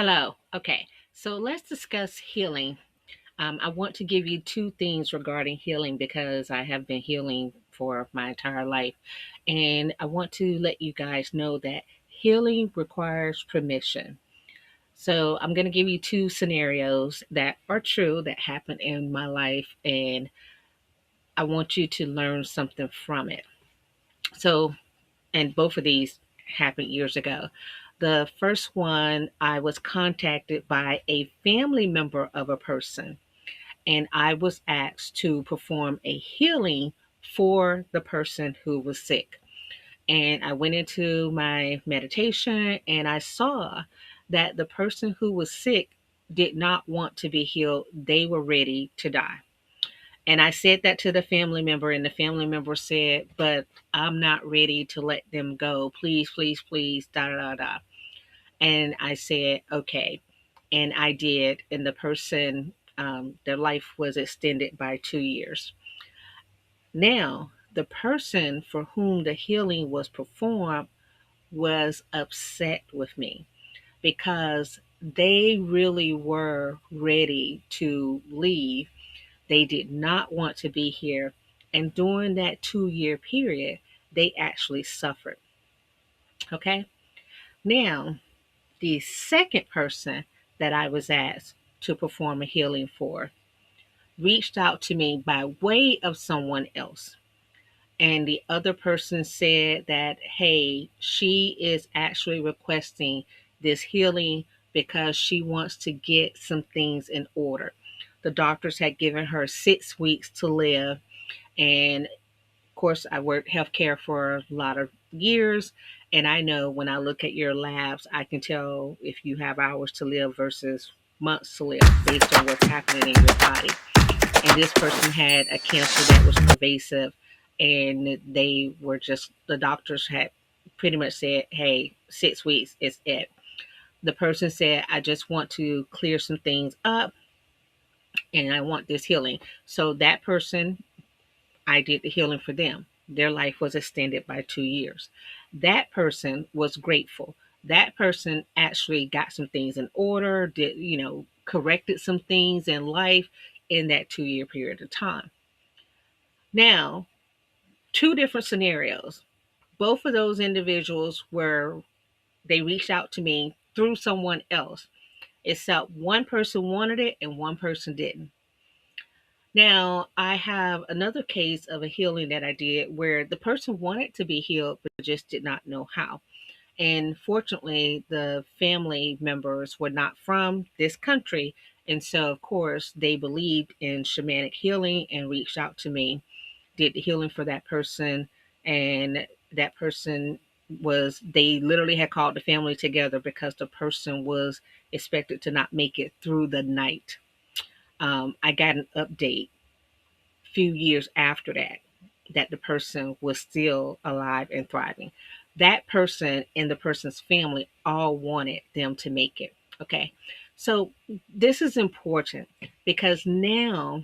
Hello. Okay, so let's discuss healing. I want to give you two things regarding healing because I have been healing for my entire life. And I want to let you guys know that healing requires permission. So I'm going to give you two scenarios that are true that happened in my life, and I want you to learn something from it. So, and both of these happened years ago. The first one, I was contacted by a family member of a person, and I was asked to perform a healing for the person who was sick. And I went into my meditation and I saw that the person who was sick did not want to be healed. They were ready to die. And I said that to the family member, and the family member said, "But I'm not ready to let them go. Please, please, please, da da da da." And I said, "Okay." And I did. And the person, their life was extended by 2 years. Now, the person for whom the healing was performed was upset with me because they really were ready to leave. They did not want to be here. And during that 2 year period, they actually suffered. Okay. Now, the second person that I was asked to perform a healing for reached out to me by way of someone else. And the other person said that, hey, she is actually requesting this healing because she wants to get some things in order. The doctors had given her 6 weeks to live. And of course, I worked healthcare for a lot of years. And I know when I look at your labs, I can tell if you have hours to live versus months to live based on what's happening in your body. And this person had a cancer that was pervasive, and they were just, the doctors had pretty much said, hey, 6 weeks is it. The person said, I just want to clear some things up and I want this healing. So that person, I did the healing for them. Their life was extended by 2 years. That person was grateful. That person actually got some things in order, did, corrected some things in life in that 2 year period of time. Now, two different scenarios. Both of those individuals were, they reached out to me through someone else, except one person wanted it and one person didn't. Now, I have another case of a healing that I did where the person wanted to be healed but just did not know how. And fortunately, the family members were not from this country. And so, of course, they believed in shamanic healing and reached out to me, did the healing for that person. And that person was, they literally had called the family together because the person was expected to not make it through the night. I got an update few years after that that the person was still alive and thriving. That person and the person's family all wanted them to make it. Okay. So this is important because now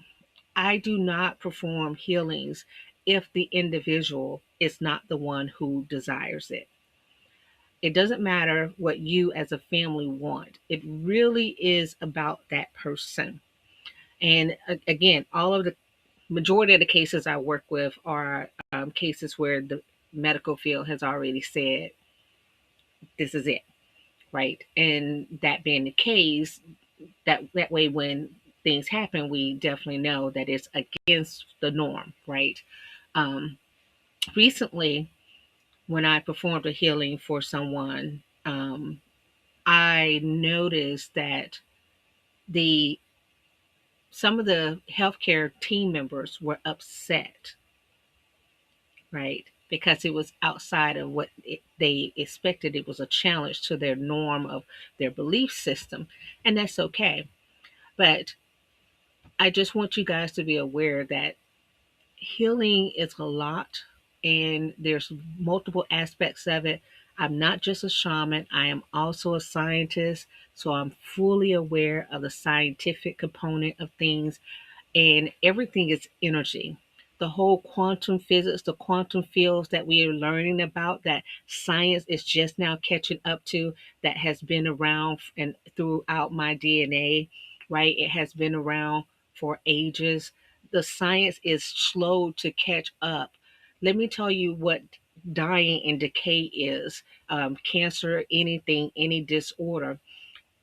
I do not perform healings if the individual is not the one who desires it. It doesn't matter what you as a family want. It really is about that person. And again, all of the majority of the cases I work with are cases where the medical field has already said this is it, right? And that being the case, that way when things happen, we definitely know that it's against the norm, right? Um, Recently, when I performed a healing for someone, I noticed that the some of the healthcare team members were upset, right? Because it was outside of what they expected. It was a challenge to their norm of their belief system, and that's okay. But I just want you guys to be aware that healing is a lot, and there's multiple aspects of it. I'm not just a shaman, I am also a scientist, so I'm fully aware of the scientific component of things, and everything is energy. the whole quantum physics, the quantum fields that we are learning about, that science is just now catching up to, that has been around and throughout my DNA, right? It has been around for ages. The science is slow to catch up. Let me tell you what dying and decay is. Cancer, anything, any disorder,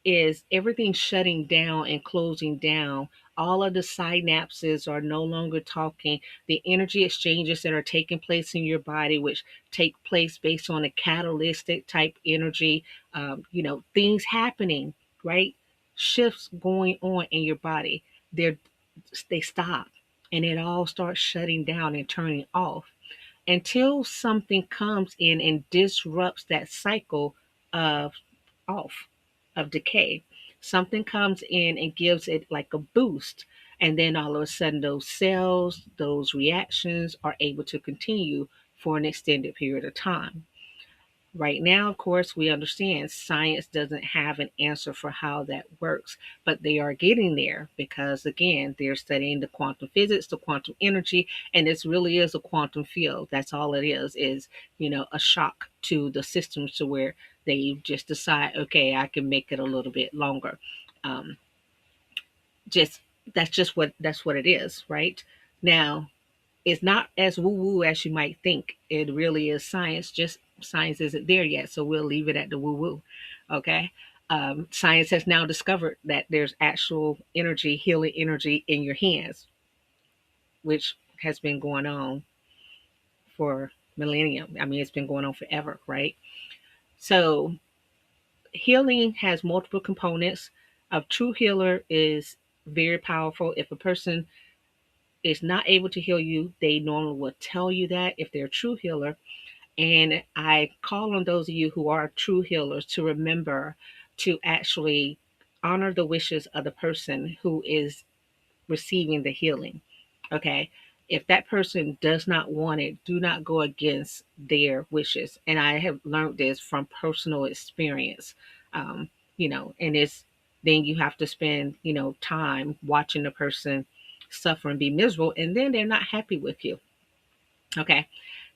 is everything shutting down and closing down. All of the synapses are no longer talking. The energy exchanges that are taking place in your body, which take place based on a catalytic type energy, things happening, right? Shifts going on in your body. They're, they stop and it all starts shutting down and turning off until something comes in and disrupts that cycle of off of decay. Something comes in and gives it like a boost. And then all of a sudden, those cells, those reactions are able to continue for an extended period of time. Right now, of course, we understand science doesn't have an answer for how that works, but they are getting there because, again, they're studying the quantum physics, the quantum energy, and this really is a quantum field. That's all it is, a shock to the systems to where they just decide, okay, I can make it a little bit longer. Um, just that's what it is, right? Now, it's not as woo woo as you might think. It really is science. Just science isn't there yet, so we'll leave it at the woo woo. Okay. Science has now discovered that there's actual energy, healing energy in your hands, which has been going on for millennium. I mean, it's been going on forever, right? So healing has multiple components. A true healer is very powerful. If a person is not able to heal you, they normally will tell you that if they're a true healer. And I call on those of you who are true healers to remember to actually honor the wishes of the person who is receiving the healing. Okay. If that person does not want it, do not go against their wishes. And I have learned this from personal experience. And it's then you have to spend, time watching the person suffer and be miserable, and then they're not happy with you. Okay.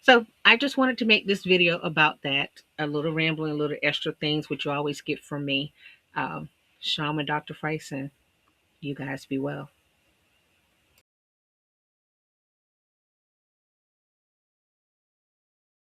So I just wanted to make this video about that. A little rambling, a little extra things, which you always get from me. Shaman Dr. Fryson. You guys be well.